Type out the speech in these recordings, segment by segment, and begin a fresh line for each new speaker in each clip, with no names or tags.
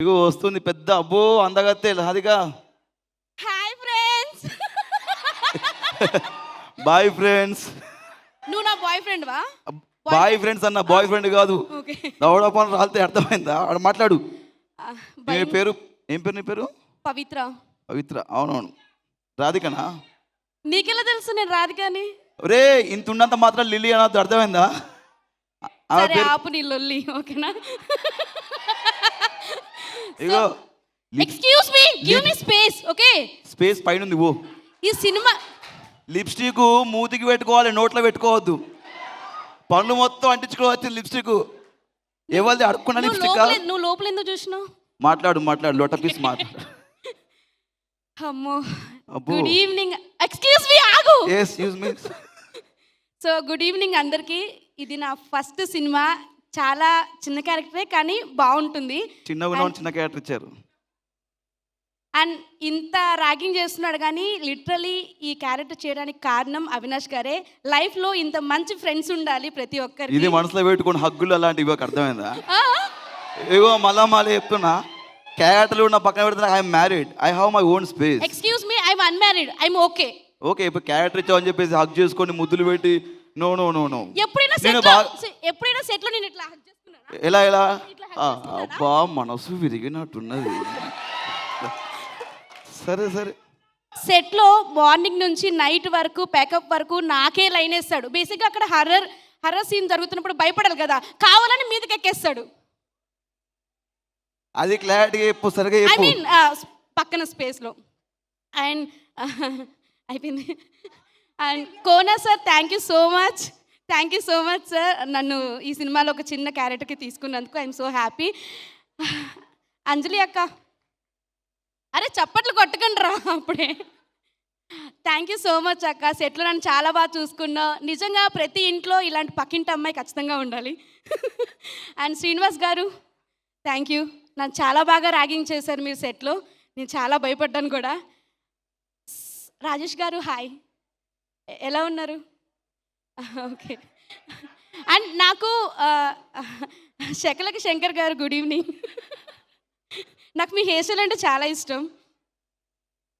ఇగో వస్తుంది పెద్ద అబ్బో అందగత్తె Radhika.
Hi friends.
Boyfriends.
నువ్వు నా బాయ్ ఫ్రెండ్ వా?
బాయ్ ఫ్రెండ్స్ అన్న బాయ్ ఫ్రెండ్ కాదు.
ఓకే.
దవడపని రాలితే అర్థమైందా? ఆడ మాట్లాడు. నీ పేరు ఏం పేరు? నీ పేరు
పవిత్ర.
పవిత్ర. అవునవును. రాధికనా?
నీకెలా తెలుసు నేను రాధికని?
రే ఇంత ఉన్నంత మాత్రం లిల్లీ అనొద్దు, అర్థమైందా?
సరే ఆపు నీ లొల్లి, ఓకేనా?
ఇగో
excuse me, give me space, okay?
Space పైన ఉంది. ఓ
ఈ సినిమా
లిప్స్టిక్ మూతికి పెట్టుకోవాలి, నోట్లో పెట్టుకోవద్దు. పళ్ళు మొత్తం అంటించుకోవచ్చు లిప్స్టిక్. ఎవరిది అడుక్కున్న లిప్స్టిక్?
నువ్వు లోపల ఎందుకు చూసినావు?
మాట్లాడు లోట పీస్ మాట్లాడు.
అమ్మో. Good evening. ఎక్స్క్యూజ్ మీ, ఆగు.
Excuse me.
So good evening అందరికీ. ఇది నా ఫస్ట్ సినిమా. చాలా చిన్న క్యారెక్టరే కానీ బాగుంటుంది.
చిన్న క్యారెక్టర్ ఇచ్చారు.
అండ్ ఇంత ర్యాగింగ్ చేస్తున్నాడు కానీ లిటరలీ ఈ క్యారెక్టర్ చేయడానికి కారణం అవినాష్ గారే. లైఫ్లో ఇంత మంచి ఫ్రెండ్స్ ఉండాలి ప్రతి ఒక్కరికి.
ఇది మనసులో పెట్టుకుని హగ్గులు అలాంటివి అర్థమైందా? ఇగో మళ్ళీ చెప్తున్నా, క్యారెక్టర్లు ఉన్న పక్కన పెడుతున్నా. I'm married, I have my own space.
Excuse me, I'm unmarried, I'm okay.
Okay, ఇప్పుడు క్యారెక్టర్ ఇచ్చావని చెప్పేసి హగ్ చేసుకొని ముద్దులు పెట్టి నో నో నో నో.
ఎప్పుడైనా సెట్ లో నేను ఇట్లా హగ్ చేసుకున్నానా?
ఎలా అబ్బా మనసు విరిగినట్టున్నది. సరే
సెట్ లో మార్నింగ్ నుంచి నైట్ వరకు ప్యాకప్ వరకు నాకే లైన్ వేస్తాడు. బేసిక్గా అక్కడ హర్రర్ సీన్ జరుగుతున్నప్పుడు భయపడాలి కదా, కావాలని మీదకి ఎక్కేస్తాడు.
అది క్లారిటీగా చెప్పు, సరిగా చెప్పు.
ఐ మీన్ పక్కన స్పేస్ లో. అండ్ అయిపోయింది. And Kona sir, thank you so much sir. నన్ను ఈ సినిమాలో ఒక చిన్న క్యారెక్టర్కి తీసుకున్నందుకు ఐఎమ్ సో హ్యాపీ. అంజలి అక్క, అరే చప్పట్లు కొట్టకండి రా అప్పుడే. థ్యాంక్ యూ సో మచ్ అక్క. సెట్లో నన్ను చాలా బాగా చూసుకున్నావు. నిజంగా ప్రతి ఇంట్లో ఇలాంటి పక్కింటి అమ్మాయి ఖచ్చితంగా ఉండాలి. అండ్ శ్రీనివాస్ గారు, థ్యాంక్ యూ. నన్ను చాలా బాగా ర్యాగింగ్ చేశారు మీరు సెట్లో. నేను చాలా భయపడ్డాను కూడా. రాజేష్ గారు హాయ్, ఎలా ఉన్నారు? ఓకే. అండ్ నాకు శకలకి శంకర్ గారు గుడ్ ఈవినింగ్. నాకు మీ హెయిర్ స్టైల్ అంటే చాలా ఇష్టం.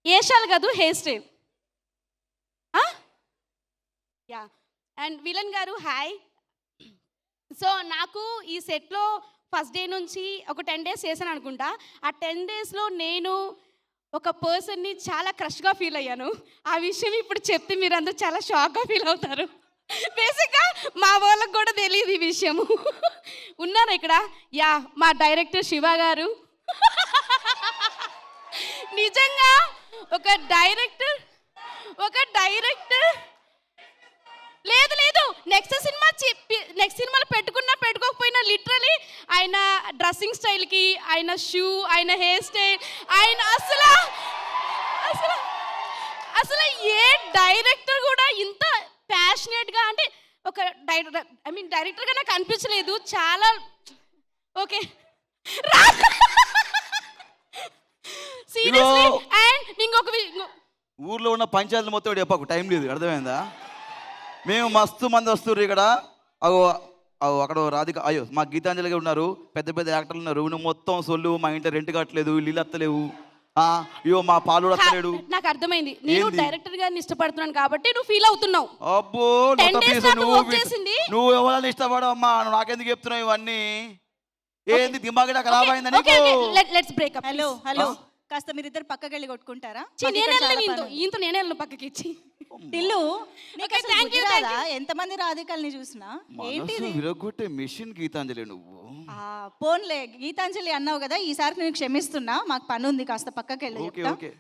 హెయిర్ స్టైల్ కాదు, hair style. Yeah. And villain గారు హాయ్. సో నాకు ఈ సెట్లో ఫస్ట్ డే నుంచి ఒక 10 days చేశాను అనుకుంటా. ఆ 10 daysలో నేను ఒక పర్సన్ని చాలా క్రష్గా ఫీల్ అయ్యాను. ఆ విషయం ఇప్పుడు చెప్తే మీరు అందరూ చాలా షాక్గా ఫీల్ అవుతారు. బేసిక్గా మా వాళ్ళకు కూడా తెలియదు ఈ విషయము. ఉన్నారు ఇక్కడ. యా, మా డైరెక్టర్ శివ గారు. నిజంగా ఒక డైరెక్టర్ లేదు నెక్స్ట్ సినిమాలో పెట్టుకోకపోయినా లిటరలీ ఆయన డ్రెస్సింగ్ స్టైల్కి, ఆయన షూ, ఆయన హెయిర్ స్టైల్, ఆయన అసలు ఏ డైరెక్టర్ కూడా ఇంత ప్యాషనేట్గా, అంటే ఒక డైరెక్టర్గా నాకు అనిపించలేదు. చాలా ఓకే సీరియస్లీ. అండ్ ఇంకొక
ఊర్లో ఉన్న పంచాయతీలు మొత్తం చెప్పకు, టైం లేదు, అర్థమైందా? మేము మస్తు మంది వస్తుర్రు ఇక్కడ. అక్కడ రాధిక, అయ్యో మా గీతాంజలి గారు ఉన్నారు, పెద్ద యాక్టర్లు ఉన్నారు. నువ్వు మొత్తం సొల్లు, మా ఇంట్లో రెంట్ కట్టలేదు, ఇల్లు అత్తలేవు, అయ్యో మా పాలు అత్తలేడు.
నాకు అర్థమైంది, నేను డైరెక్టర్ గారిని ఇష్టపడుతున్నాను కాబట్టి నువ్వు ఫీల్ అవుతున్నావు.
అబ్బో నువ్వు ఎవరైనా ఇష్టపడమ్మా, నువ్వు నాకెందుకు చెప్తున్నావు ఇవన్నీ? ఏంది దిమాగ్ ఖరాబ్ అయిందని?
Let's break up.
హలో కాస్త మీరిద్దరు పక్కకి వెళ్ళి కొట్టుకుంటారా?
నేనే వెళ్ళను పక్కకి ఇచ్చి.
టిల్లు ఎంతమంది రాధికల్ని చూసినా ఏంటి
విరగొట్టే మిషన్ గీతాంజలి నువ్వు.
పోన్లే గీతాంజలి అన్నావు కదా, ఈసారి నేను క్షమిస్తున్నా. మాకు పని ఉంది, కాస్త పక్కకి వెళ్ళి.
ఓకే